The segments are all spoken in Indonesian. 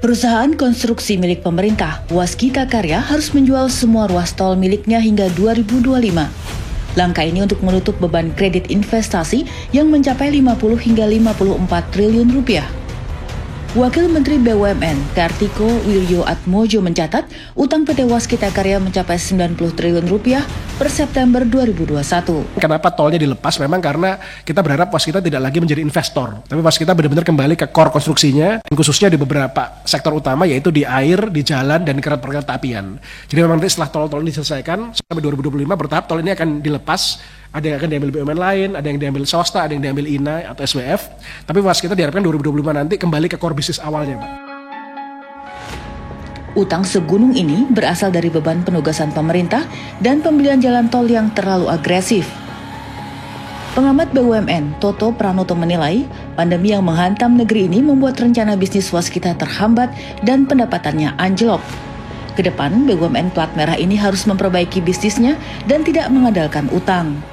Perusahaan konstruksi milik pemerintah, Waskita Karya, harus menjual semua ruas tol miliknya hingga 2025. Langkah ini untuk menutup beban kredit investasi yang mencapai 50 hingga 54 triliun rupiah. Wakil Menteri BUMN Kartiko Wirjoatmojo mencatat utang PT Waskita Karya mencapai 90 triliun rupiah per September 2021. Kenapa tolnya dilepas? Memang karena kita berharap Waskita tidak lagi menjadi investor, tapi Waskita benar-benar kembali ke core konstruksinya, khususnya di beberapa sektor utama yaitu di air, di jalan, dan di kereta apian. Jadi memang nanti setelah tol-tol ini diselesaikan sampai 2025 bertahap tol ini akan dilepas. Ada yang akan diambil BUMN lain, ada yang diambil swasta, ada yang diambil INA atau SWF. Tapi Waskita diharapkan 2025 nanti kembali ke core bisnis awalnya, Pak. Utang segunung ini berasal dari beban penugasan pemerintah dan pembelian jalan tol yang terlalu agresif. Pengamat BUMN Toto Pranoto menilai, pandemi yang menghantam negeri ini membuat rencana bisnis Waskita terhambat dan pendapatannya anjlok. Kedepan, BUMN plat merah ini harus memperbaiki bisnisnya dan tidak mengandalkan utang.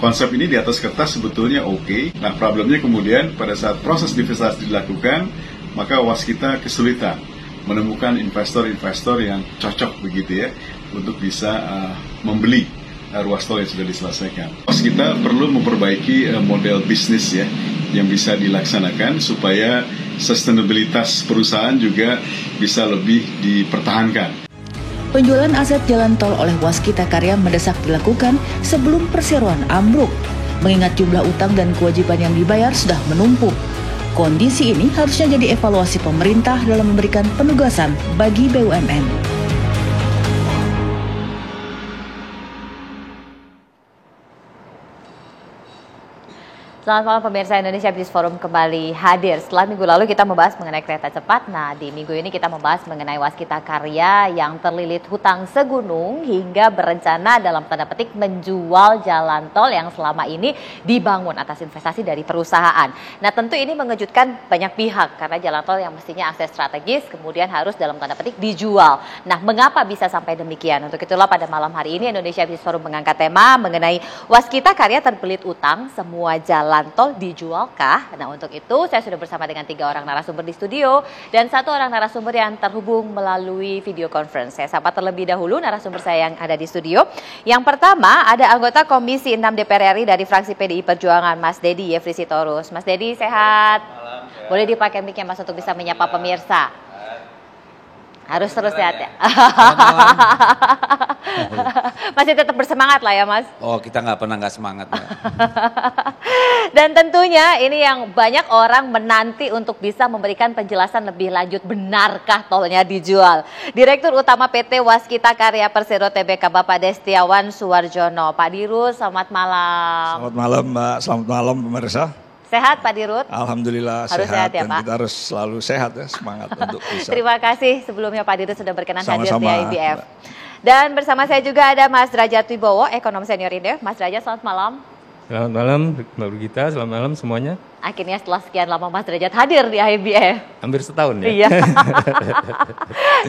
Konsep ini di atas kertas sebetulnya oke. Nah, problemnya kemudian pada saat proses divestasi dilakukan, maka Waskita kesulitan menemukan investor-investor yang cocok begitu ya untuk bisa membeli ruas tol yang sudah diselesaikan. Waskita perlu memperbaiki model bisnis ya yang bisa dilaksanakan supaya sustainabilitas perusahaan juga bisa lebih dipertahankan. Penjualan aset jalan tol oleh Waskita Karya mendesak dilakukan sebelum perseroan ambruk, mengingat jumlah utang dan kewajiban yang dibayar sudah menumpuk. Kondisi ini harusnya jadi evaluasi pemerintah dalam memberikan penugasan bagi BUMN. Selamat malam pemirsa, Indonesia Business Forum kembali hadir. Setelah minggu lalu kita membahas mengenai kereta cepat. Nah, di minggu ini kita membahas mengenai Waskita Karya yang terlilit hutang segunung hingga berencana dalam tanda petik menjual jalan tol yang selama ini dibangun atas investasi dari perusahaan. Nah, tentu ini mengejutkan banyak pihak karena jalan tol yang mestinya akses strategis kemudian harus dalam tanda petik dijual. Nah, mengapa bisa sampai demikian? Untuk itulah pada malam hari ini Indonesia Business Forum mengangkat tema mengenai Waskita Karya terbelit utang, semua jalan tol dijualkah? Nah, untuk itu saya sudah bersama dengan 3 orang narasumber di studio dan 1 orang narasumber yang terhubung melalui video conference. Saya sapa terlebih dahulu narasumber saya yang ada di studio. Yang pertama ada anggota Komisi 6 DPR RI dari fraksi PDI Perjuangan, Mas Dedi Yefri Sitorus. Mas Dedi, sehat? Boleh dipakai mic-nya Mas untuk bisa menyapa pemirsa. Harus terus sehat ya. Masih tetap bersemangat lah ya Mas. Oh, kita nggak semangat. Dan tentunya ini yang banyak orang menanti untuk bisa memberikan penjelasan lebih lanjut, benarkah tolnya dijual? Direktur Utama PT Waskita Karya Persero Tbk Bapak Destiawan Suwarjono. Pak Dirut, selamat malam. Selamat malam Mbak, selamat malam pemirsa. Sehat Pak Dirut? Alhamdulillah harus sehat ya, dan Pak. kita harus selalu sehat ya, semangat untuk bisa. Terima kasih sebelumnya Pak Dirut sudah berkenan hadir di IBF. Mbak. Dan bersama saya juga ada Mas Derajat Wibowo, ekonom senior Indef. Mas Derajat, selamat malam. Selamat malam Mbak Brigita, selamat malam semuanya. Akhirnya setelah sekian lama Mas Derajat hadir di IBF. Hampir setahun ya. Iya.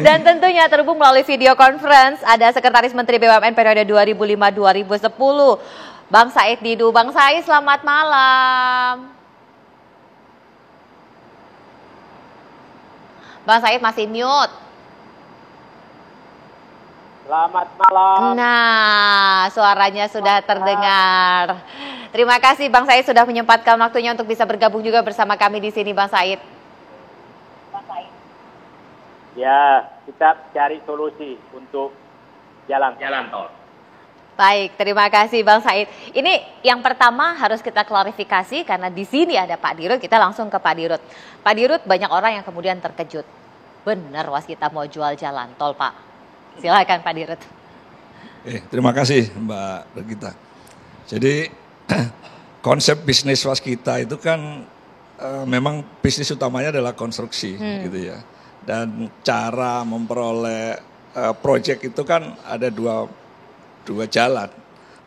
Dan tentunya terhubung melalui video conference ada Sekretaris Menteri BUMN periode 2005-2010. Bang Said Didu. Bang Said, selamat malam. Bang Said masih mute. Selamat malam. Nah, suaranya sudah terdengar. Terima kasih Bang Said sudah menyempatkan waktunya untuk bisa bergabung juga bersama kami di sini, Bang Said. Ya, kita cari solusi untuk jalan tol. Baik, terima kasih Bang Said. Ini yang pertama harus kita klarifikasi karena di sini ada Pak Dirut, kita langsung ke Pak Dirut. Pak Dirut, banyak orang yang kemudian terkejut. Benar Waskita mau jual jalan tol, Pak. Silakan Pak Dirut. Terima kasih Mbak Regita. Jadi konsep bisnis Waskita itu kan memang bisnis utamanya adalah konstruksi gitu ya. Dan cara memperoleh proyek itu kan ada dua jalan.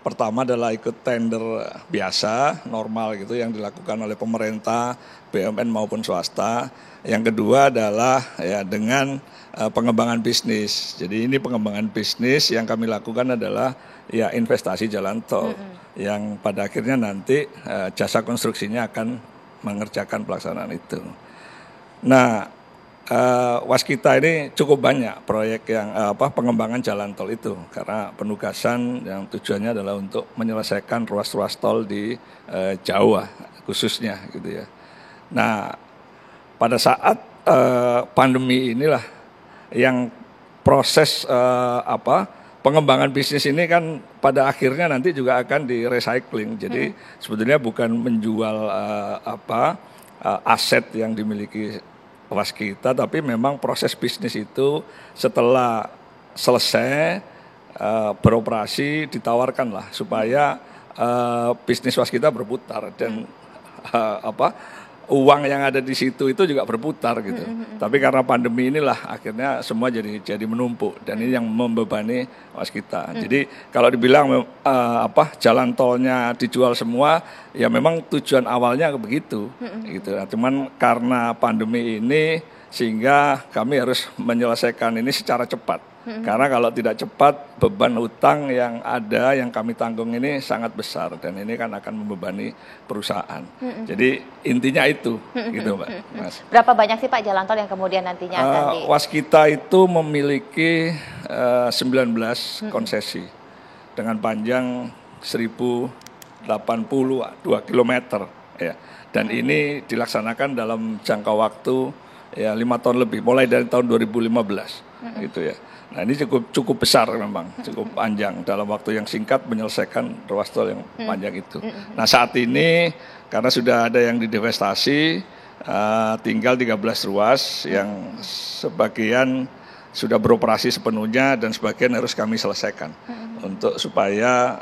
Pertama adalah ikut tender biasa, normal gitu yang dilakukan oleh pemerintah, BUMN maupun swasta. Yang kedua adalah ya dengan pengembangan bisnis. Jadi ini pengembangan bisnis yang kami lakukan adalah ya investasi jalan tol yang pada akhirnya nanti jasa konstruksinya akan mengerjakan pelaksanaan itu. Nah, Waskita ini cukup banyak proyek yang pengembangan jalan tol itu, karena penugasan yang tujuannya adalah untuk menyelesaikan ruas-ruas tol di Jawa khususnya gitu ya. Nah, pada saat pandemi inilah yang proses pengembangan bisnis ini kan pada akhirnya nanti juga akan di recycling. Jadi sebetulnya bukan menjual aset yang dimiliki Waskita, tapi memang proses bisnis itu setelah selesai beroperasi ditawarkanlah supaya bisnis Waskita berputar dan uang yang ada di situ itu juga berputar gitu. Tapi karena pandemi inilah akhirnya semua jadi menumpuk dan ini yang membebani Waskita. Jadi kalau dibilang jalan tolnya dijual semua, ya memang tujuan awalnya begitu gitu. Nah, cuman karena pandemi ini sehingga kami harus menyelesaikan ini secara cepat. Karena kalau tidak cepat, beban utang yang ada, yang kami tanggung ini sangat besar. Dan ini kan akan membebani perusahaan. Jadi intinya itu, gitu Mbak. Mas. Berapa banyak sih Pak jalan tol yang kemudian nantinya akan Waskita itu memiliki 19 konsesi. Dengan panjang 1082 km. Ya. Dan ini dilaksanakan dalam jangka waktu 5 tahun lebih, mulai dari tahun 2015. Gitu ya. Nah ini cukup besar memang, cukup panjang dalam waktu yang singkat menyelesaikan ruas tol yang panjang itu. Nah saat ini karena sudah ada yang didivestasi, tinggal 13 ruas yang sebagian sudah beroperasi sepenuhnya dan sebagian harus kami selesaikan untuk supaya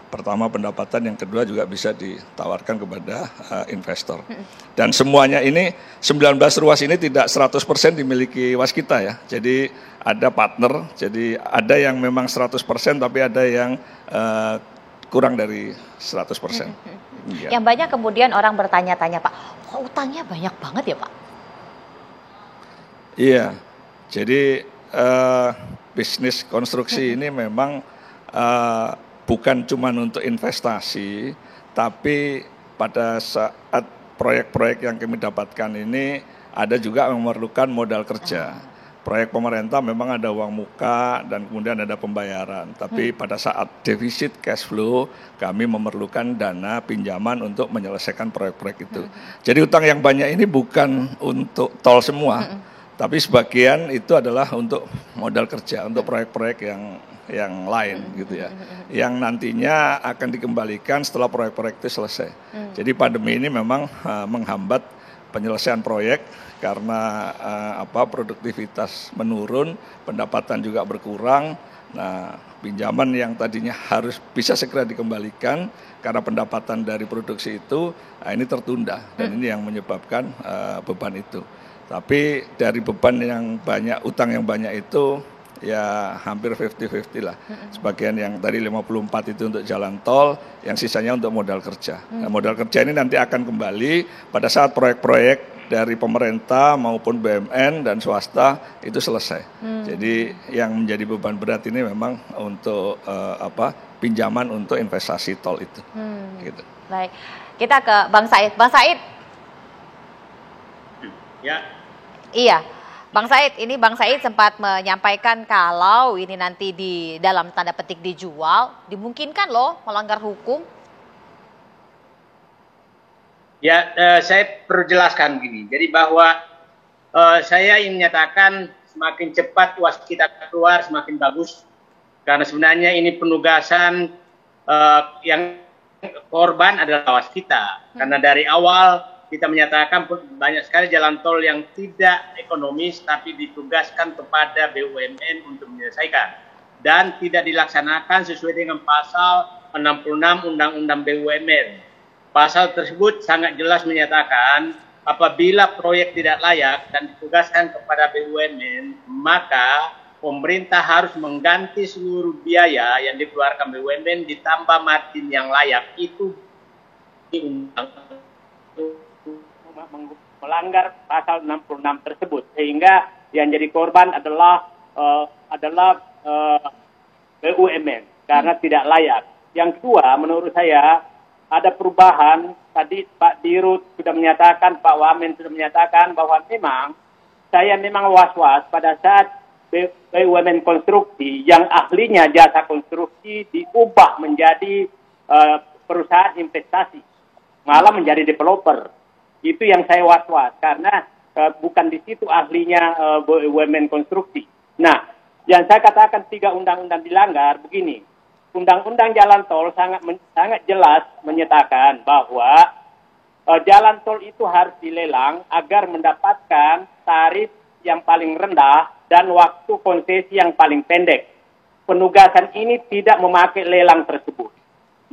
pertama pendapatan, yang kedua juga bisa ditawarkan kepada investor. Dan semuanya ini 19 ruas ini tidak 100% dimiliki Waskita ya. Jadi ada partner, jadi ada yang memang 100% tapi ada yang kurang dari 100%. Ya. Yang banyak kemudian orang bertanya-tanya Pak, kok utangnya banyak banget ya Pak? Iya, jadi bisnis konstruksi ini memang bukan cuma untuk investasi, tapi pada saat proyek-proyek yang kami dapatkan ini ada juga memerlukan modal kerja. Proyek pemerintah memang ada uang muka dan kemudian ada pembayaran. Tapi pada saat defisit cash flow, kami memerlukan dana pinjaman untuk menyelesaikan proyek-proyek itu. Jadi utang yang banyak ini bukan untuk tol semua, tapi sebagian itu adalah untuk modal kerja, untuk proyek-proyek yang lain gitu ya, yang nantinya akan dikembalikan setelah proyek-proyek itu selesai. Jadi pandemi ini memang menghambat penyelesaian proyek karena produktivitas menurun, pendapatan juga berkurang. Nah, pinjaman yang tadinya harus bisa segera dikembalikan karena pendapatan dari produksi itu ini tertunda dan ini yang menyebabkan beban itu. Tapi dari beban yang banyak, utang yang banyak itu ya hampir 50-50 lah. Sebagian yang tadi 54 itu untuk jalan tol, yang sisanya untuk modal kerja. Nah, modal kerja ini nanti akan kembali pada saat proyek-proyek dari pemerintah maupun BUMN dan swasta itu selesai. Jadi yang menjadi beban berat ini memang untuk pinjaman untuk investasi tol itu. Gitu. Baik, kita ke Bang Said. Bang Said. Ya. Iya. Bang Said, ini Bang Said sempat menyampaikan kalau ini nanti di dalam tanda petik dijual, dimungkinkan loh melanggar hukum. Ya, saya perlu jelaskan gini. Jadi bahwa saya ingin menyatakan semakin cepat Waskita keluar semakin bagus. Karena sebenarnya ini penugasan yang korban adalah Waskita. Karena dari awal kita menyatakan banyak sekali jalan tol yang tidak ekonomis tapi ditugaskan kepada BUMN untuk menyelesaikan dan tidak dilaksanakan sesuai dengan pasal 66 Undang-Undang BUMN. Pasal tersebut sangat jelas menyatakan apabila proyek tidak layak dan ditugaskan kepada BUMN, maka pemerintah harus mengganti seluruh biaya yang dikeluarkan BUMN ditambah margin yang layak. Itu melanggar pasal 66 tersebut, sehingga yang jadi korban adalah BUMN karena tidak layak. Yang kedua, menurut saya ada perubahan. Tadi Pak Dirut sudah menyatakan, Pak Wamen sudah menyatakan bahwa memang saya memang was-was pada saat BUMN konstruksi yang ahlinya jasa konstruksi diubah menjadi perusahaan investasi, malah menjadi developer. Itu yang saya was-was karena bukan di situ ahlinya BUMN konstruksi. Nah, yang saya katakan 3 undang-undang dilanggar begini. Undang-undang jalan tol sangat jelas menyatakan bahwa jalan tol itu harus dilelang agar mendapatkan tarif yang paling rendah dan waktu konsesi yang paling pendek. Penugasan ini tidak memakai lelang tersebut.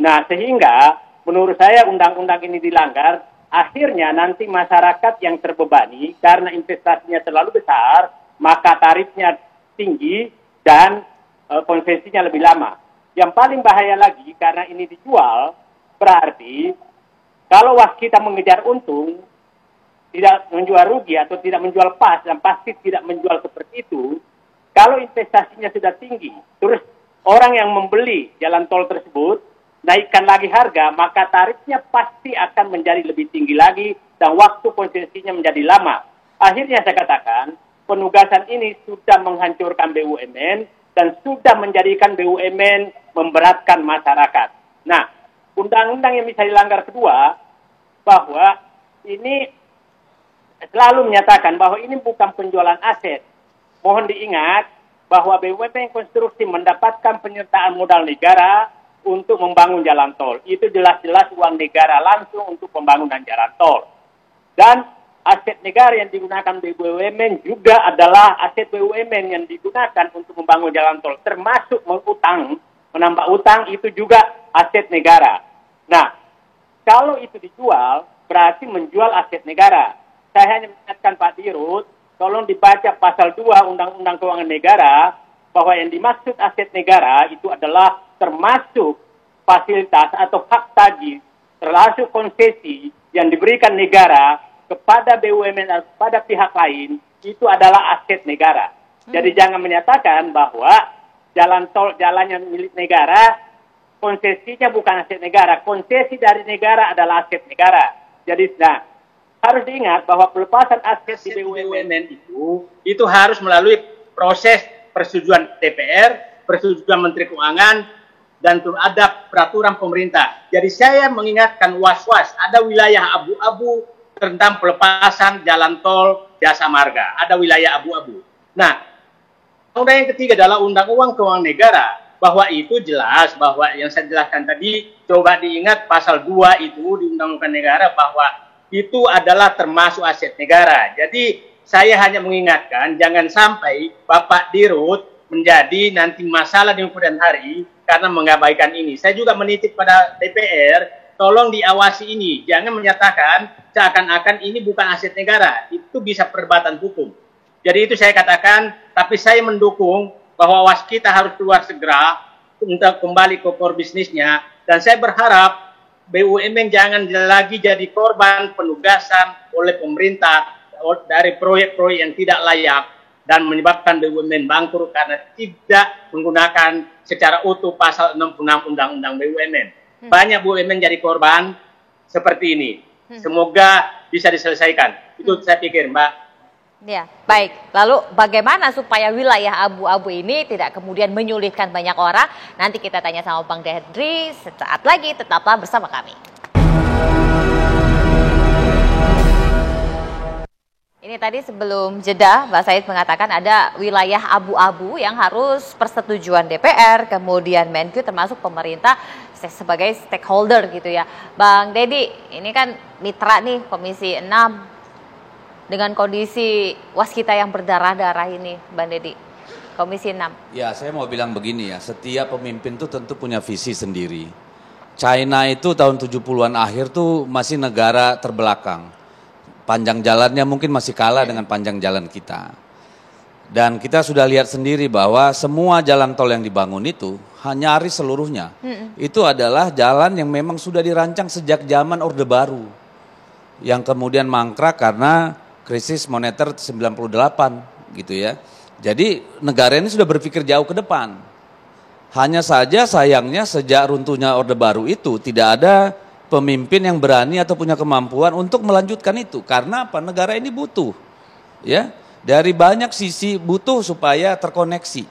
Nah, sehingga menurut saya undang-undang ini dilanggar, akhirnya nanti masyarakat yang terbebani karena investasinya terlalu besar, maka tarifnya tinggi dan konsesinya lebih lama. Yang paling bahaya lagi karena ini dijual, berarti kalau waskita mengejar untung, tidak menjual rugi atau tidak menjual pas, dan pasti tidak menjual seperti itu, kalau investasinya sudah tinggi, terus orang yang membeli jalan tol tersebut, naikkan lagi harga, maka tarifnya pasti akan menjadi lebih tinggi lagi, dan waktu konsesinya menjadi lama. Akhirnya saya katakan, penugasan ini sudah menghancurkan BUMN, dan sudah menjadikan BUMN memberatkan masyarakat. Nah, undang-undang yang bisa dilanggar kedua, bahwa ini selalu menyatakan bahwa ini bukan penjualan aset. Mohon diingat bahwa BUMN konstruksi mendapatkan penyertaan modal negara untuk membangun jalan tol. Itu jelas-jelas uang negara langsung untuk pembangunan jalan tol. Dan aset negara yang digunakan BUMN juga adalah aset BUMN yang digunakan untuk membangun jalan tol, termasuk mengutang, menambah utang itu juga aset negara. Nah, kalau itu dijual, berarti menjual aset negara. Saya hanya mengingatkan Pak Dirut, tolong dibaca pasal 2 Undang-Undang Keuangan Negara, bahwa yang dimaksud aset negara itu adalah termasuk fasilitas atau hak tagih, termasuk konsesi yang diberikan negara kepada BUMN dan kepada pihak lain, itu adalah aset negara. Jadi jangan menyatakan bahwa jalan tol, jalan yang milik negara, konsesinya bukan aset negara. Konsesi dari negara adalah aset negara. Jadi, nah, harus diingat bahwa pelepasan aset di BUMN itu harus melalui proses persetujuan DPR, persetujuan Menteri Keuangan, dan ada peraturan pemerintah. Jadi saya mengingatkan was-was, ada wilayah abu-abu tentang pelepasan jalan tol jasa marga. Ada wilayah abu-abu. Nah, undang yang ketiga adalah Undang-Undang Keuangan Negara. Bahwa itu jelas, bahwa yang saya jelaskan tadi, coba diingat pasal 2 itu di Undang-Undang Negara, bahwa itu adalah termasuk aset negara. Jadi, saya hanya mengingatkan, jangan sampai Bapak Dirut menjadi nanti masalah di kemudian hari, karena mengabaikan ini. Saya juga menitip pada DPR, tolong diawasi ini. Jangan menyatakan seakan-akan ini bukan aset negara. Itu bisa perdebatan hukum. Jadi itu saya katakan, tapi saya mendukung bahwa waskita harus keluar segera untuk kembali ke core bisnisnya. Dan saya berharap BUMN jangan lagi jadi korban penugasan oleh pemerintah dari proyek-proyek yang tidak layak dan menyebabkan BUMN bangkrut karena tidak menggunakan secara utuh pasal 66 Undang-Undang BUMN. Banyak BUMN jadi korban seperti ini. Semoga bisa diselesaikan. Itu saya pikir, Mbak. Ya, baik. Lalu bagaimana supaya wilayah abu-abu ini tidak kemudian menyulitkan banyak orang? Nanti kita tanya sama Bang Deddy sesaat lagi. Tetaplah bersama kami. Ini tadi sebelum jeda, Mbak Said mengatakan ada wilayah abu-abu yang harus persetujuan DPR, kemudian Menkyu termasuk pemerintah sebagai stakeholder gitu ya. Bang Deddy, ini kan mitra nih Komisi 6 dengan kondisi waskita yang berdarah-darah ini, Bang Deddy. Komisi 6. Ya, saya mau bilang begini ya, setiap pemimpin tuh tentu punya visi sendiri. China itu tahun 70-an akhir tuh masih negara terbelakang. Panjang jalannya mungkin masih kalah dengan panjang jalan kita. Dan kita sudah lihat sendiri bahwa semua jalan tol yang dibangun itu, nyaris seluruhnya, itu adalah jalan yang memang sudah dirancang sejak zaman Orde Baru. Yang kemudian mangkrak karena krisis moneter 98 gitu ya. Jadi negara ini sudah berpikir jauh ke depan. Hanya saja sayangnya sejak runtuhnya Orde Baru itu tidak ada pemimpin yang berani atau punya kemampuan untuk melanjutkan itu. Karena apa? Negara ini butuh. Ya. Dari banyak sisi butuh supaya terkoneksi,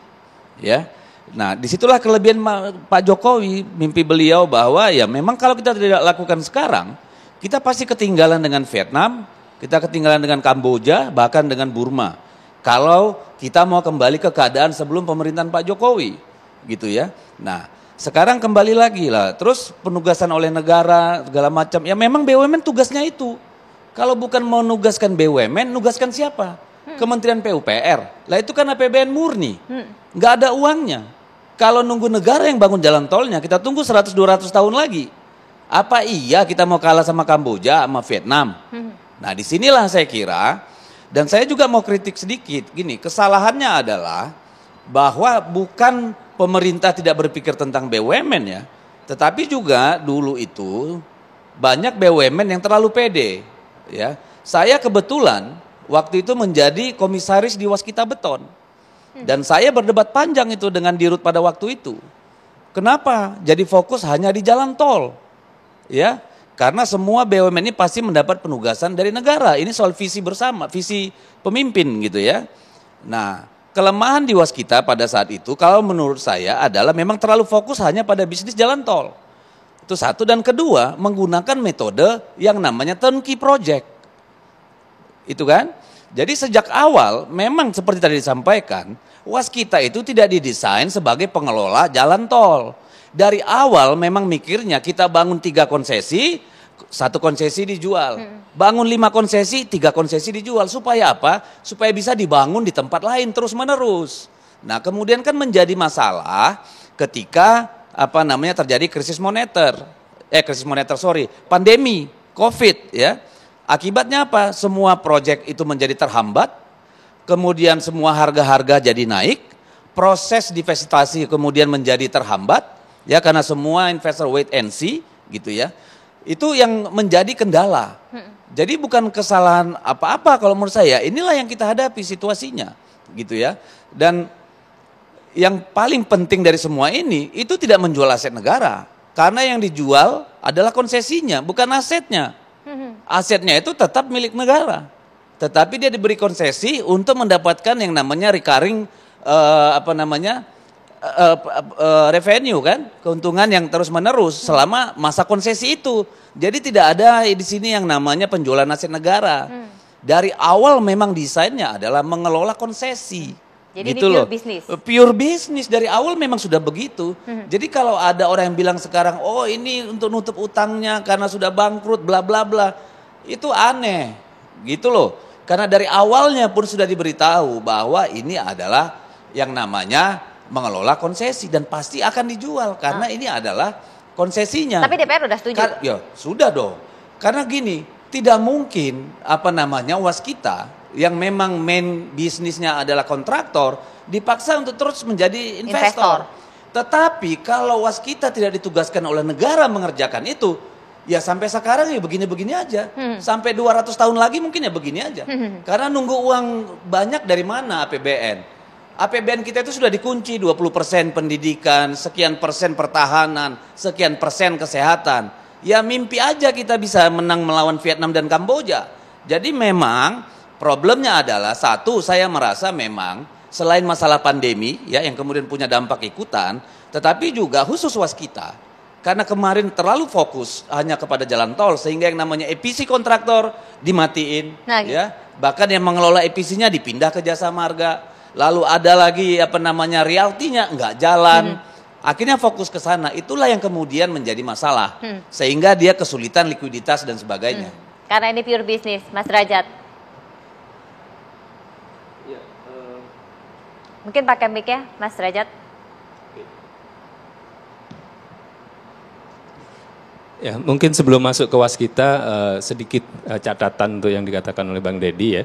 ya. Nah, disitulah kelebihan Pak Jokowi, mimpi beliau bahwa ya memang kalau kita tidak lakukan sekarang, kita pasti ketinggalan dengan Vietnam, kita ketinggalan dengan Kamboja, bahkan dengan Burma. Kalau kita mau kembali ke keadaan sebelum pemerintahan Pak Jokowi, gitu ya. Nah, sekarang kembali lagi lah, terus penugasan oleh negara, segala macam. Ya memang BUMN tugasnya itu. Kalau bukan mau nugaskan BUMN, nugaskan siapa? Kementerian PUPR. Lah itu kan APBN murni, nggak ada uangnya. Kalau nunggu negara yang bangun jalan tolnya, kita tunggu 100-200 tahun lagi. Apa iya kita mau kalah sama Kamboja, sama Vietnam? Nah disinilah saya kira, dan saya juga mau kritik sedikit, gini, kesalahannya adalah bahwa bukan pemerintah tidak berpikir tentang BUMN ya, tetapi juga dulu itu banyak BUMN yang terlalu pede. Ya, saya kebetulan waktu itu menjadi komisaris di Waskita Beton. Dan saya berdebat panjang itu dengan Dirut pada waktu itu. Kenapa? Jadi fokus hanya di jalan tol. Ya, karena semua BUMN ini pasti mendapat penugasan dari negara. Ini soal visi bersama, visi pemimpin gitu ya. Nah, kelemahan di Waskita pada saat itu kalau menurut saya adalah memang terlalu fokus hanya pada bisnis jalan tol. Itu satu, dan kedua menggunakan metode yang namanya turnkey project. Itu kan? Jadi sejak awal memang seperti tadi disampaikan, Waskita itu tidak didesain sebagai pengelola jalan tol. Dari awal memang mikirnya kita bangun 3 konsesi, 1 konsesi dijual. Bangun 5 konsesi, 3 konsesi dijual. Supaya apa? Supaya bisa dibangun di tempat lain terus menerus. Nah kemudian kan menjadi masalah ketika terjadi pandemi COVID ya. Akibatnya apa? Semua proyek itu menjadi terhambat, kemudian semua harga-harga jadi naik, proses divestasi kemudian menjadi terhambat, ya karena semua investor wait and see, gitu ya. Itu yang menjadi kendala. Jadi bukan kesalahan apa-apa kalau menurut saya, inilah yang kita hadapi situasinya, gitu ya. Dan yang paling penting dari semua ini, itu tidak menjual aset negara, karena yang dijual adalah konsesinya, bukan asetnya. Asetnya itu tetap milik negara, tetapi dia diberi konsesi untuk mendapatkan yang namanya recurring revenue kan, keuntungan yang terus menerus selama masa konsesi itu. Jadi tidak ada di sini yang namanya penjualan aset negara. Dari awal memang desainnya adalah mengelola konsesi. Jadi gitu ini loh. bisnis. Pure bisnis dari awal memang sudah begitu. Jadi kalau ada orang yang bilang sekarang, oh ini untuk nutup utangnya karena sudah bangkrut, bla bla bla, itu aneh, gitu loh. Karena dari awalnya pun sudah diberitahu bahwa ini adalah yang namanya mengelola konsesi dan pasti akan dijual karena ini adalah konsesinya. Tapi DPR udah setuju. Ya sudah dong. Karena gini, tidak mungkin Waskita yang memang main bisnisnya adalah kontraktor, dipaksa untuk terus menjadi investor. Tetapi kalau Waskita tidak ditugaskan oleh negara mengerjakan itu, ya sampai sekarang ya begini-begini aja. Sampai 200 tahun lagi mungkin ya begini aja. Karena nunggu uang banyak dari mana APBN. APBN kita itu sudah dikunci 20% pendidikan, sekian persen pertahanan, sekian persen kesehatan. Ya mimpi aja kita bisa menang melawan Vietnam dan Kamboja. Jadi memang problemnya adalah satu, saya merasa memang selain masalah pandemi ya yang kemudian punya dampak ikutan, tetapi juga khusus Waskita karena kemarin terlalu fokus hanya kepada jalan tol sehingga yang namanya EPC kontraktor dimatiin, ya bahkan yang mengelola EPC-nya dipindah ke Jasa Marga, lalu ada lagi realty-nya nggak jalan, akhirnya fokus ke sana, itulah yang kemudian menjadi masalah sehingga dia kesulitan likuiditas dan sebagainya. Karena ini pure bisnis, Mas Derajat. Mungkin pakai mic ya, Mas Derajat. Ya, mungkin sebelum masuk ke Waskita, sedikit catatan untuk yang dikatakan oleh Bang Deddy ya.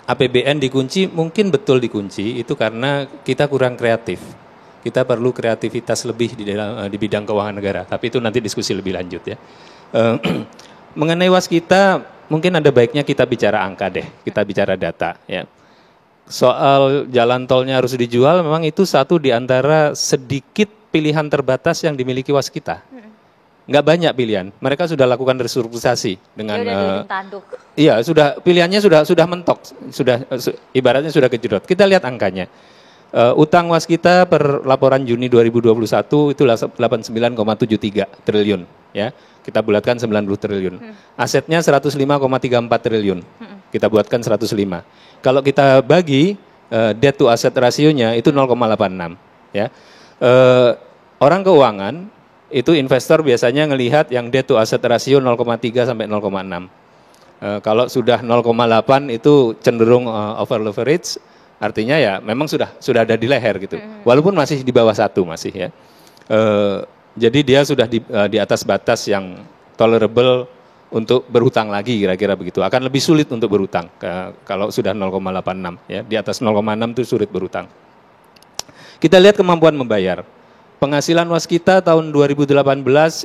APBN dikunci, mungkin betul dikunci, itu karena kita kurang kreatif. Kita perlu kreativitas lebih di bidang keuangan negara, tapi itu nanti diskusi lebih lanjut ya. Mengenai Waskita, mungkin ada baiknya kita bicara angka deh, kita bicara data ya. Soal jalan tolnya harus dijual, memang itu satu di antara sedikit pilihan terbatas yang dimiliki Waskita. nggak banyak pilihan. Mereka sudah lakukan restrukturisasi dengan Dia udah duduk tanduk. iya, sudah pilihannya sudah mentok, ibaratnya sudah kejedot. Kita lihat angkanya. Utang waskita per laporan Juni 2021 itu 89,73 triliun, ya. Kita bulatkan 90 triliun. Asetnya 105,34 triliun. Kita buatkan 105. Kalau kita bagi debt to asset rasionya itu 0,86, ya. Orang keuangan itu investor biasanya ngelihat yang debt to asset ratio 0,3 sampai 0,6. Kalau sudah 0,8 itu cenderung over leverage, artinya ya memang sudah ada di leher gitu. Walaupun masih di bawah 1 masih ya. Jadi dia sudah di atas batas yang tolerable untuk berhutang lagi kira-kira begitu. Akan lebih sulit untuk berhutang kalau sudah 0,86 ya. Di atas 0,6 itu sulit berhutang. Kita lihat kemampuan membayar. Penghasilan waskita tahun 2018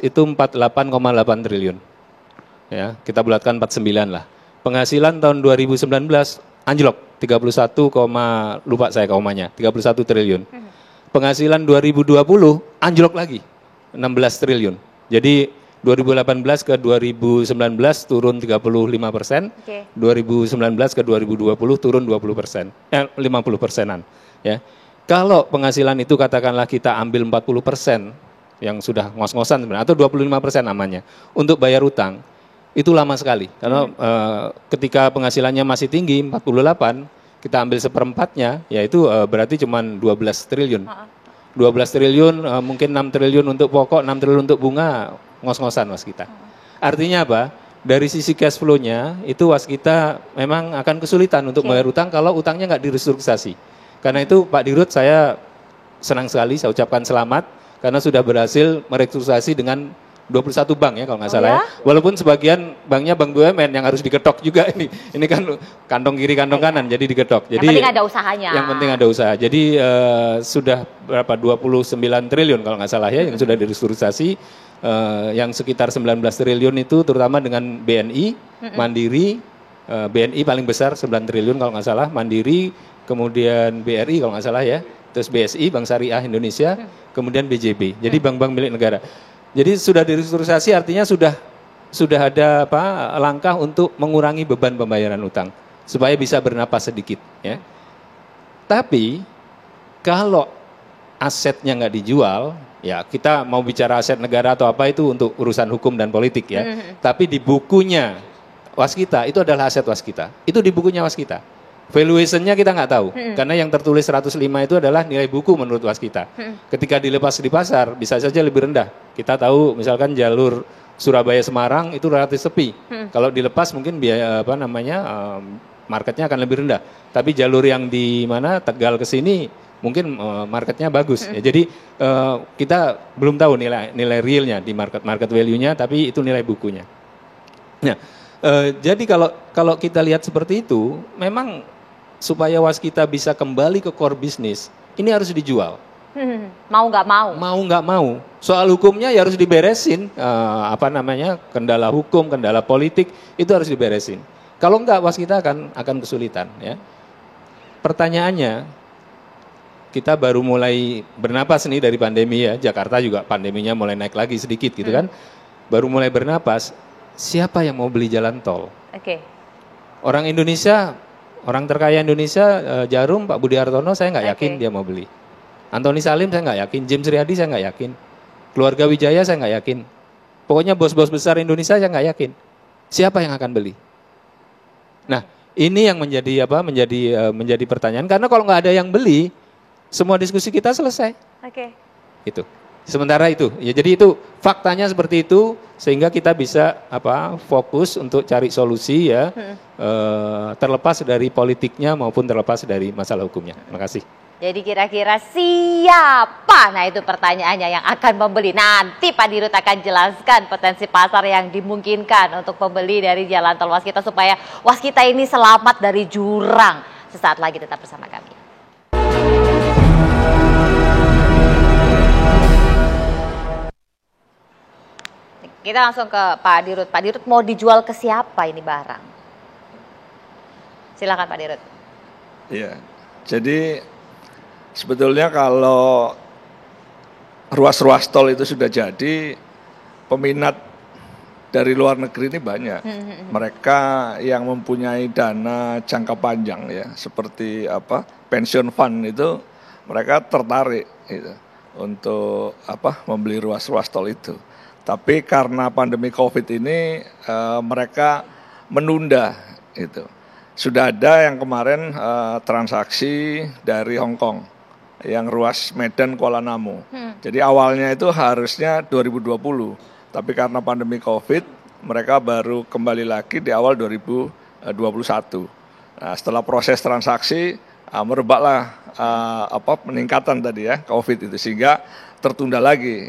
itu 48,8 triliun. Ya, kita bulatkan 49 lah. Penghasilan tahun 2019 anjlok 31, lupa saya komanya, 31 triliun. Penghasilan 2020 anjlok lagi 16 triliun. Jadi 2018 ke 2019 turun 35%, 2019 ke 2020 turun 20%, 50%-an. Ya. Kalau penghasilan itu katakanlah kita ambil 40% yang sudah ngos-ngosan sebenarnya, atau 25% namanya, untuk bayar utang, itu lama sekali. Karena ketika penghasilannya masih tinggi, 48, kita ambil seperempatnya, yaitu berarti cuma 12 triliun. 12 triliun, mungkin 6 triliun untuk pokok, 6 triliun untuk bunga, ngos-ngosan waskita. Artinya apa? Dari sisi cash flow-nya, itu waskita memang akan kesulitan untuk bayar utang kalau utangnya nggak direstrukturisasi. Karena itu Pak Dirut, saya senang sekali, saya ucapkan selamat, karena sudah berhasil merestrukturisasi dengan 21 bank ya kalau nggak salah ya. Walaupun sebagian banknya bank BUMN yang harus diketok juga ini. Ini kan kantong kiri kantong kanan jadi diketok. Jadi yang penting ada usahanya. Yang penting ada usaha. Jadi sudah berapa 29 triliun kalau nggak salah ya yang sudah direstrukturisasi. Yang sekitar 19 triliun itu terutama dengan BNI, Mandiri, BNI paling besar 9 triliun kalau nggak salah, Mandiri, kemudian BRI kalau nggak salah ya, terus BSI, Bank Syariah Indonesia, kemudian BJB. Jadi bank-bank milik negara. Jadi sudah direstrukturisasi artinya sudah ada langkah untuk mengurangi beban pembayaran utang supaya bisa bernapas sedikit ya. Tapi kalau asetnya nggak dijual, ya kita mau bicara aset negara atau apa itu untuk urusan hukum dan politik ya. Tapi di bukunya waskita itu adalah aset waskita. Itu di bukunya waskita. Valuation-nya kita nggak tahu, karena yang tertulis 105 itu adalah nilai buku menurut waskita. Ketika dilepas di pasar, bisa saja lebih rendah. Kita tahu misalkan jalur Surabaya-Semarang itu relatif sepi. Kalau dilepas mungkin biaya marketnya akan lebih rendah. Tapi jalur yang di mana Tegal ke sini mungkin marketnya bagus. Ya, jadi kita belum tahu nilai realnya di market value-nya, tapi itu nilai bukunya. Nah, jadi kalau kita lihat seperti itu, memang supaya waskita bisa kembali ke core bisnis, ini harus dijual. Mau nggak mau? Mau nggak mau. Soal hukumnya ya harus diberesin. Kendala hukum, kendala politik itu harus diberesin. Kalau nggak waskita akan kesulitan. Ya. Pertanyaannya, kita baru mulai bernapas nih dari pandemi ya. Jakarta juga pandeminya mulai naik lagi sedikit gitu kan. Baru mulai bernapas. Siapa yang mau beli jalan tol? Orang Indonesia, orang terkaya Indonesia, Jarum, Pak Budi Hartono, saya nggak yakin dia mau beli. Antoni Salim saya nggak yakin, James Riyadi saya nggak yakin, keluarga Wijaya saya nggak yakin. Pokoknya bos-bos besar Indonesia saya nggak yakin. Siapa yang akan beli? Nah, ini yang menjadi pertanyaan. Karena kalau nggak ada yang beli, semua diskusi kita selesai. Itu. Sementara itu, ya jadi itu faktanya seperti itu sehingga kita bisa fokus untuk cari solusi ya terlepas dari politiknya maupun terlepas dari masalah hukumnya. Terima kasih. Jadi kira-kira siapa? Nah itu pertanyaannya yang akan membeli. Nanti Pak Dirut akan jelaskan potensi pasar yang dimungkinkan untuk pembeli dari jalan tol waskita supaya waskita ini selamat dari jurang. Sesaat lagi tetap bersama kami. Kita langsung ke Pak Dirut. Pak Dirut mau dijual ke siapa ini barang? Silakan Pak Dirut. Iya, jadi sebetulnya kalau ruas-ruas tol itu sudah jadi, peminat dari luar negeri ini banyak. Mereka yang mempunyai dana jangka panjang ya, seperti pension fund itu, mereka tertarik gitu, untuk membeli ruas-ruas tol itu. Tapi karena pandemi COVID ini mereka menunda itu. Sudah ada yang kemarin transaksi dari Hong Kong yang ruas Medan Kuala Namu. Jadi awalnya itu harusnya 2020, tapi karena pandemi COVID mereka baru kembali lagi di awal 2021. Nah, setelah proses transaksi merebaklah peningkatan tadi ya COVID itu, sehingga tertunda lagi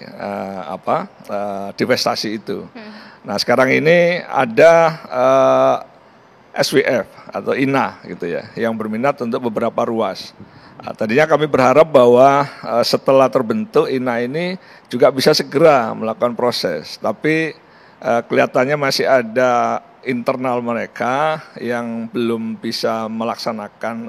divestasi itu. Nah, sekarang ini ada SWF atau INA gitu ya, yang berminat untuk beberapa ruas. Nah, tadinya kami berharap bahwa setelah terbentuk INA ini juga bisa segera melakukan proses, tapi kelihatannya masih ada internal mereka yang belum bisa melaksanakan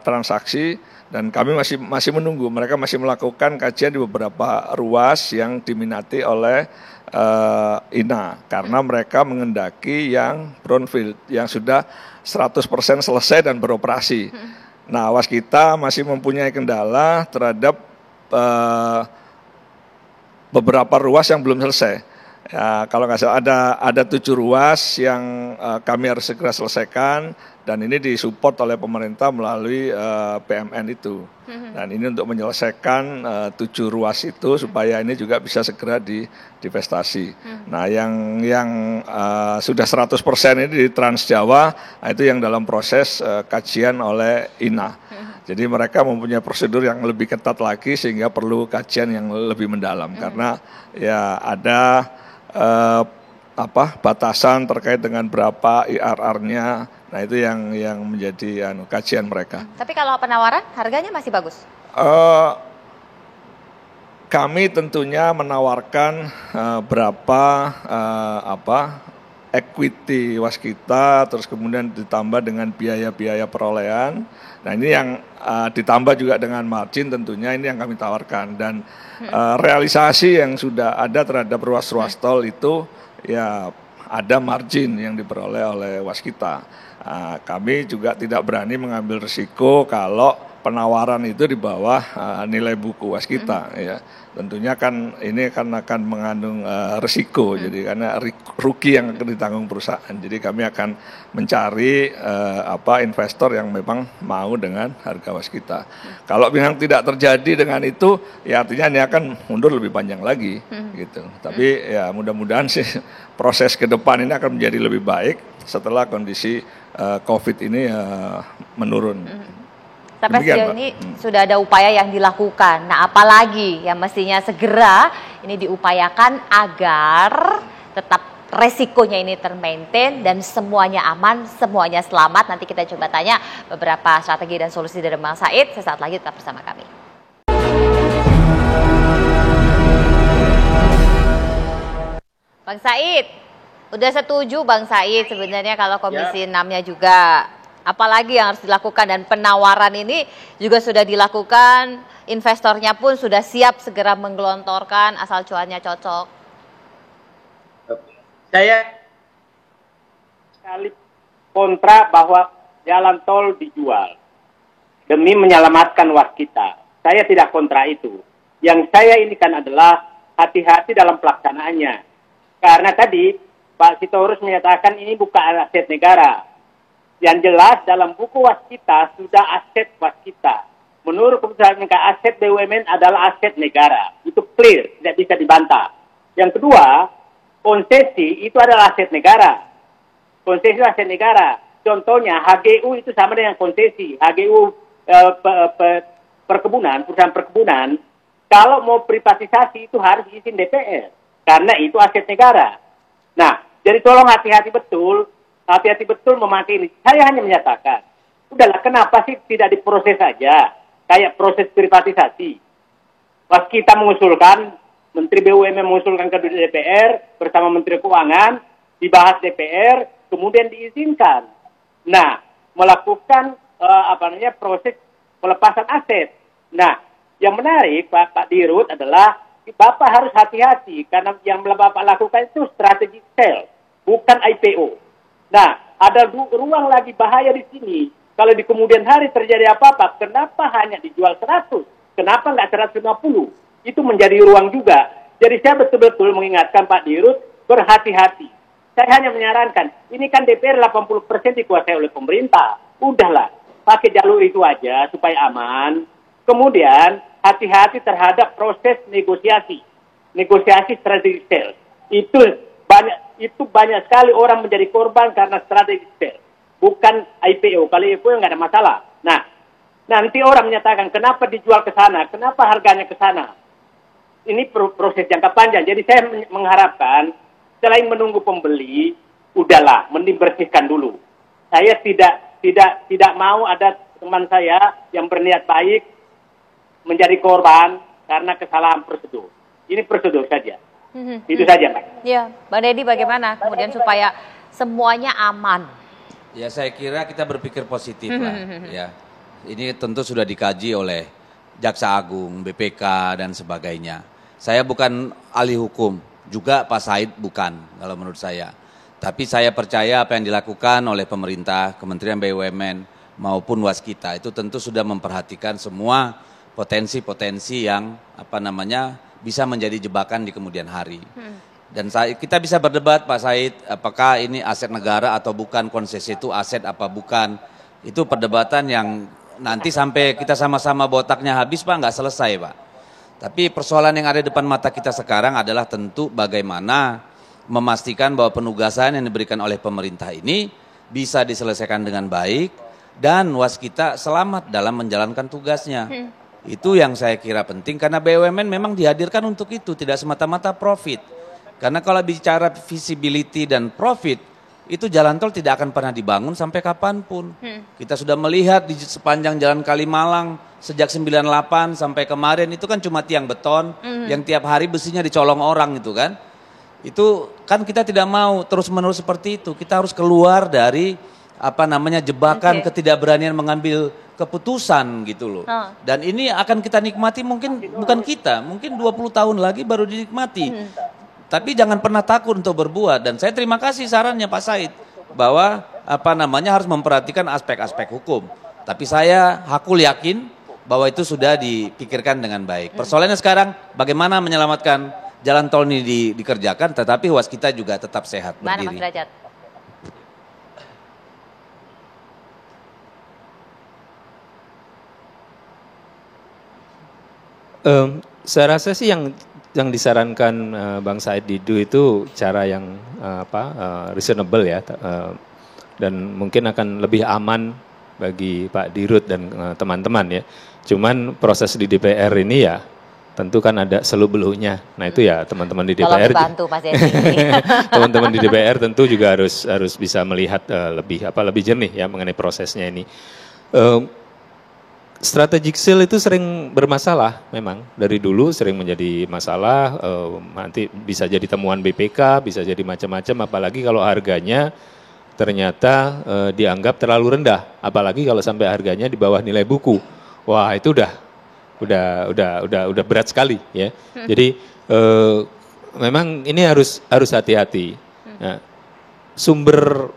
transaksi, dan kami masih menunggu. Mereka masih melakukan kajian di beberapa ruas yang diminati oleh INA, karena mereka mengendaki yang brownfield yang sudah 100% selesai dan beroperasi. Nah, waskita masih mempunyai kendala terhadap beberapa ruas yang belum selesai. Ya, kalau nggak salah ada 7 ruas yang kami harus segera selesaikan, dan ini disupport oleh pemerintah melalui PMN itu. Dan ini untuk menyelesaikan 7 ruas itu supaya ini juga bisa segera divestasi. Nah, yang sudah 100% ini di Trans Jawa, itu yang dalam proses kajian oleh INA. Jadi mereka mempunyai prosedur yang lebih ketat lagi, sehingga perlu kajian yang lebih mendalam, karena ya ada batasan terkait dengan berapa IRR-nya. Nah, itu yang menjadi kajian mereka. Tapi kalau penawaran harganya masih bagus? Kami tentunya menawarkan berapa equity waskita, terus kemudian ditambah dengan biaya-biaya perolehan. Nah, ini yang ditambah juga dengan margin, tentunya ini yang kami tawarkan. Dan realisasi yang sudah ada terhadap ruas-ruas tol itu ya ada margin yang diperoleh oleh waskita. Kami juga tidak berani mengambil risiko kalau penawaran itu di bawah nilai buku waskita ya. Tentunya kan ini akan mengandung risiko, jadi karena rugi yang akan ditanggung perusahaan. Jadi kami akan mencari investor yang memang mau dengan harga waskita. Kalau memang tidak terjadi dengan itu, ya artinya ini akan mundur lebih panjang lagi gitu. Tapi ya mudah-mudahan sih proses ke depan ini akan menjadi lebih baik setelah kondisi COVID ini menurun. Sampai sejauh ini sudah ada upaya yang dilakukan. Nah, apalagi yang mestinya segera ini diupayakan agar tetap resikonya ini termaintain dan semuanya aman, semuanya selamat. Nanti kita coba tanya beberapa strategi dan solusi dari Bang Said. Sesaat lagi tetap bersama kami. Bang Said, udah setuju Bang Said sebenarnya kalau Komisi 6-nya juga. Apalagi yang harus dilakukan, dan penawaran ini juga sudah dilakukan, investornya pun sudah siap segera menggelontorkan asal cuannya cocok. Saya sekali kontra bahwa jalan tol dijual demi menyelamatkan waskita. Saya tidak kontra itu. Yang saya indikan adalah hati-hati dalam pelaksanaannya. Karena tadi Pak Sitorus menyatakan ini bukan aset negara. Yang jelas dalam buku waskita sudah aset waskita. Menurut keputusan MK, aset BUMN adalah aset negara. Itu clear, tidak bisa dibantah. Yang kedua, konsesi itu adalah aset negara. Konsesi itu aset negara. Contohnya HGU itu sama dengan konsesi. HGU perkebunan, perusahaan perkebunan, kalau mau privatisasi itu harus izin DPR. Karena itu aset negara. Nah, jadi tolong hati-hati betul memakai ini. Saya hanya menyatakan, udahlah kenapa sih tidak diproses saja, kayak proses privatisasi. Pas kita mengusulkan, Menteri BUMN mengusulkan ke DPR bersama Menteri Keuangan, dibahas DPR, kemudian diizinkan. Nah, melakukan proses pelepasan aset. Nah, yang menarik Pak Dirut adalah Bapak harus hati-hati karena yang Bapak lakukan itu strategic sale, bukan IPO. Nah, ada ruang lagi bahaya di sini. Kalau di kemudian hari terjadi apa-apa, kenapa hanya dijual 100? Kenapa nggak 150? Itu menjadi ruang juga. Jadi saya betul-betul mengingatkan Pak Dirut, berhati-hati. Saya hanya menyarankan, ini kan DPR 80% dikuasai oleh pemerintah. Udahlah, pakai jalur itu aja supaya aman. Kemudian, hati-hati terhadap proses negosiasi strategic sale. Itu banyak sekali orang menjadi korban karena strategic sale, bukan IPO. Kalau IPO nggak ada masalah. Nah, nanti orang menyatakan kenapa dijual ke sana, kenapa harganya ke sana. Ini proses jangka panjang. Jadi saya mengharapkan selain menunggu pembeli, udahlah, mending bersihkan dulu. Saya tidak mau ada teman saya yang berniat baik menjadi korban karena kesalahan prosedur. Ini prosedur saja. Itu saja, Pak. Ya, Bang Deddy bagaimana kemudian supaya semuanya aman? Ya saya kira kita berpikir positif lah. Ya, ini tentu sudah dikaji oleh Jaksa Agung, BPK dan sebagainya. Saya bukan ahli hukum, juga Pak Said bukan kalau menurut saya. Tapi saya percaya apa yang dilakukan oleh pemerintah, Kementerian BUMN maupun Waskita itu tentu sudah memperhatikan semua potensi-potensi yang bisa menjadi jebakan di kemudian hari. Dan kita bisa berdebat Pak Said, apakah ini aset negara atau bukan, konsesi itu aset apa bukan. Itu perdebatan yang nanti sampai kita sama-sama botaknya habis Pak, nggak selesai Pak. Tapi persoalan yang ada di depan mata kita sekarang adalah tentu bagaimana memastikan bahwa penugasan yang diberikan oleh pemerintah ini bisa diselesaikan dengan baik dan Waskita selamat dalam menjalankan tugasnya. Itu yang saya kira penting karena BUMN memang dihadirkan untuk itu, tidak semata-mata profit. Karena kalau bicara visibility dan profit, itu jalan tol tidak akan pernah dibangun sampai kapanpun. Kita sudah melihat di sepanjang jalan Kalimalang sejak 98 sampai kemarin itu kan cuma tiang beton yang tiap hari besinya dicolong orang itu kan. Itu kan kita tidak mau terus-menerus seperti itu. Kita harus keluar dari jebakan ketidakberanian mengambil keputusan gitu loh. Dan ini akan kita nikmati mungkin bukan kita, mungkin 20 tahun lagi baru dinikmati. Tapi jangan pernah takut untuk berbuat dan saya terima kasih sarannya Pak Said bahwa harus memperhatikan aspek-aspek hukum. Tapi saya hakul yakin bahwa itu sudah dipikirkan dengan baik. Persoalannya sekarang bagaimana menyelamatkan jalan tol ini dikerjakan tetapi Waskita juga tetap sehat berdiri. Mana Mas Derajat? Saya rasa sih yang disarankan Bang Said Didu itu cara yang reasonable ya, dan mungkin akan lebih aman bagi Pak Dirut dan teman-teman ya. Cuman proses di DPR ini ya tentu kan ada seluk-beluknya. Nah itu ya teman-teman di DPR. Tolong dibantu Mas Deddy. Teman-teman di DPR tentu juga harus bisa melihat lebih jernih ya mengenai prosesnya ini. Strategic sale itu sering bermasalah memang, dari dulu sering menjadi masalah, nanti bisa jadi temuan BPK, bisa jadi macam-macam, apalagi kalau harganya ternyata dianggap terlalu rendah, apalagi kalau sampai harganya di bawah nilai buku. Wah, itu udah berat sekali ya. Jadi memang ini harus hati-hati. Nah, sumber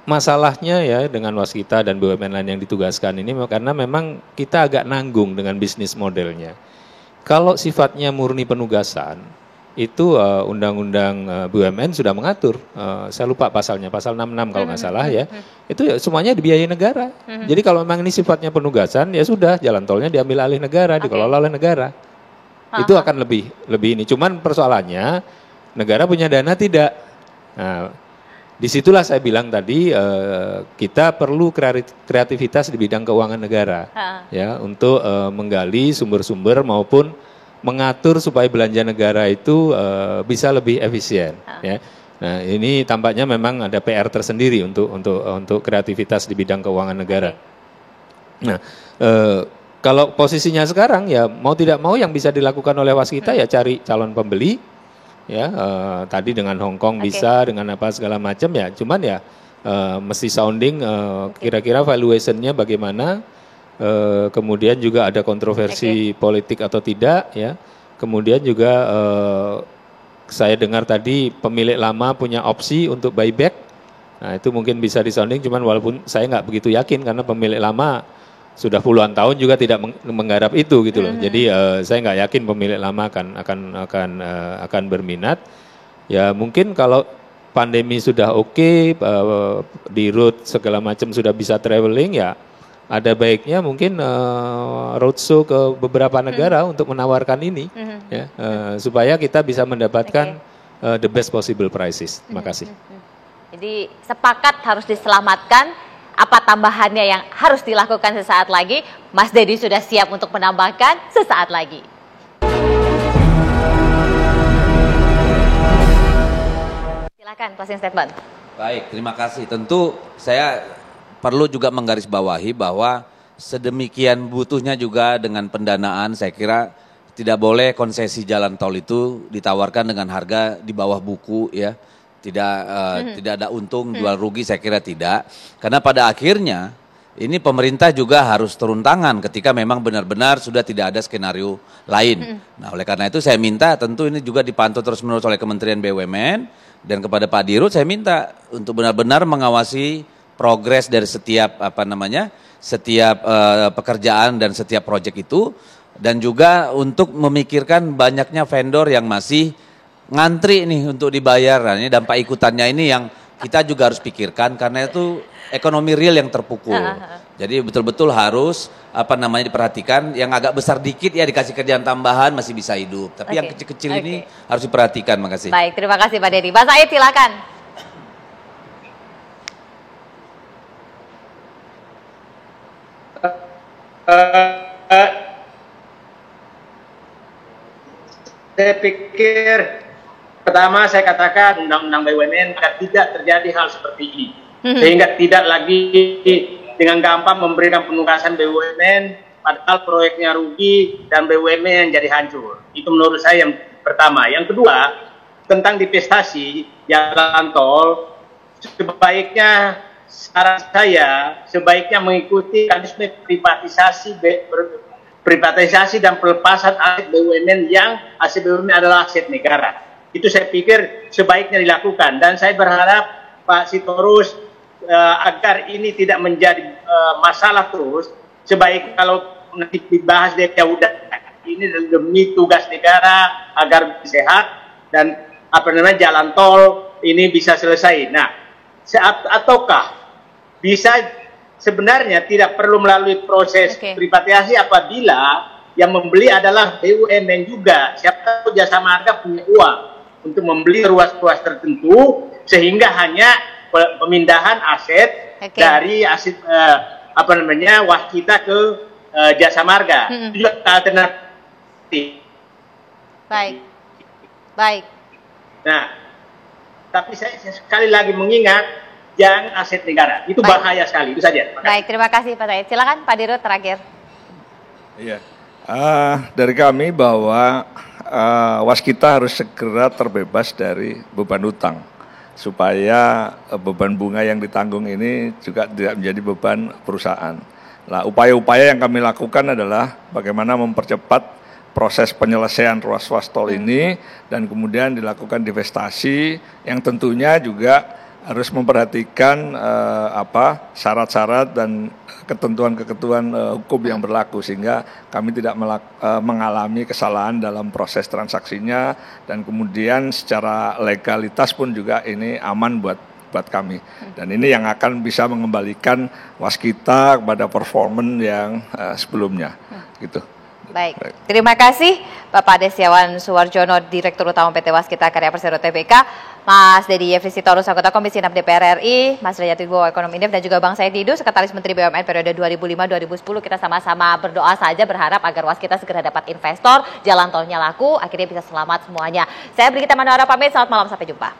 masalahnya ya dengan Waskita dan BUMN lain yang ditugaskan ini karena memang kita agak nanggung dengan bisnis modelnya. Kalau sifatnya murni penugasan, itu Undang-Undang BUMN sudah mengatur, saya lupa pasalnya, pasal 66 kalau nggak salah ya, itu ya semuanya dibiayai negara. Jadi kalau memang ini sifatnya penugasan, ya sudah jalan tolnya diambil alih negara, dikelola oleh negara. Itu akan lebih ini. Cuman persoalannya negara punya dana tidak. Nah, disitulah saya bilang tadi kita perlu kreativitas di bidang keuangan negara ya untuk menggali sumber-sumber maupun mengatur supaya belanja negara itu bisa lebih efisien ya. Nah, ini tampaknya memang ada PR tersendiri untuk kreativitas di bidang keuangan negara. Nah, kalau posisinya sekarang ya mau tidak mau yang bisa dilakukan oleh Waskita ya cari calon pembeli. Ya, tadi dengan Hong Kong bisa, dengan apa segala macam ya, cuman ya mesti sounding kira-kira valuation-nya bagaimana, kemudian juga ada kontroversi politik atau tidak ya, Kemudian juga saya dengar tadi pemilik lama punya opsi untuk buyback. Nah itu mungkin bisa disounding, cuman walaupun saya nggak begitu yakin karena pemilik lama sudah puluhan tahun juga tidak menggarap itu gitu loh. Jadi saya nggak yakin pemilik lama akan berminat. Ya mungkin kalau pandemi sudah oke, di route segala macam sudah bisa traveling, ya ada baiknya mungkin roadshow ke beberapa negara untuk menawarkan ini, ya, supaya kita bisa mendapatkan the best possible prices. Terima kasih. Jadi sepakat harus diselamatkan. Apa tambahannya yang harus dilakukan sesaat lagi? Mas Dedi sudah siap untuk menambahkan sesaat lagi. Silakan closing statement. Baik, terima kasih. Tentu saya perlu juga menggarisbawahi bahwa sedemikian butuhnya juga dengan pendanaan, saya kira tidak boleh konsesi jalan tol itu ditawarkan dengan harga di bawah buku, ya. Tidak ada untung, jual rugi, saya kira tidak. Karena pada akhirnya ini pemerintah juga harus turun tangan ketika memang benar-benar sudah tidak ada skenario lain. Nah, oleh karena itu saya minta tentu ini juga dipantau terus-menerus oleh Kementerian BUMN dan kepada Pak Dirut saya minta untuk benar-benar mengawasi progres dari setiap pekerjaan dan setiap proyek itu, dan juga untuk memikirkan banyaknya vendor yang masih ngantri nih untuk dibayar. Nah, ini dampak ikutannya ini yang kita juga harus pikirkan karena itu ekonomi real yang terpukul. Jadi betul-betul harus diperhatikan. Yang agak besar dikit ya dikasih kerjaan tambahan masih bisa hidup. Tapi yang kecil-kecil ini harus diperhatikan. Makasih. Baik, terima kasih Pak Dedi. Pak Said silakan. Saya pikir pertama saya katakan undang-undang BUMN agar tidak terjadi hal seperti ini, sehingga tidak lagi dengan gampang memberikan penugasan BUMN padahal proyeknya rugi dan BUMN jadi hancur. Itu menurut saya yang pertama. Yang kedua, tentang divestasi jalan tol, sebaiknya saran saya sebaiknya mengikuti mekanisme privatisasi dan pelepasan aset BUMN yang aset BUMN adalah aset negara. Itu saya pikir sebaiknya dilakukan, dan saya berharap Pak Sitorus agar ini tidak menjadi masalah terus. Sebaiknya kalau nanti dibahas dia udah ini demi tugas negara agar sehat dan jalan tol ini bisa selesai. Nah, ataukah bisa sebenarnya tidak perlu melalui proses privatisasi apabila yang membeli adalah BUMN juga. Siapa tahu Jasa Marga punya uang untuk membeli ruas-ruas tertentu sehingga hanya pemindahan aset dari aset waskita ke Jasa Marga. Itu juga alternatif. Baik. Nah, tapi saya sekali lagi mengingat jangan aset negara. Itu bahaya sekali. Itu saja. Baik, terima kasih Pak Said. Silakan Pak Dirut terakhir. Iya. Dari kami bahwa waskita harus segera terbebas dari beban utang supaya beban bunga yang ditanggung ini juga tidak menjadi beban perusahaan. Nah, upaya-upaya yang kami lakukan adalah bagaimana mempercepat proses penyelesaian ruas-ruas tol ini dan kemudian dilakukan divestasi yang tentunya juga harus memperhatikan syarat-syarat dan ketentuan-ketentuan hukum yang berlaku sehingga kami tidak mengalami kesalahan dalam proses transaksinya, dan kemudian secara legalitas pun juga ini aman buat kami, dan ini yang akan bisa mengembalikan waskita kepada performance yang sebelumnya gitu. Baik, terima kasih Bapak Desyawan Suwarjono, Direktur Utama PT Waskita Karya Persero Tbk, Mas Dedi Yefri Sitorus, anggota Komisi 6 DPR RI, Mas Derajat Wibowo, Ekonom Indef, dan juga Bang Said Didu, Sekretaris Menteri BUMN periode 2005-2010. Kita sama-sama berdoa saja, berharap agar Waskita segera dapat investor, jalan tolnya laku, akhirnya bisa selamat semuanya. Saya Brigita Manwara pamit, selamat malam, sampai jumpa.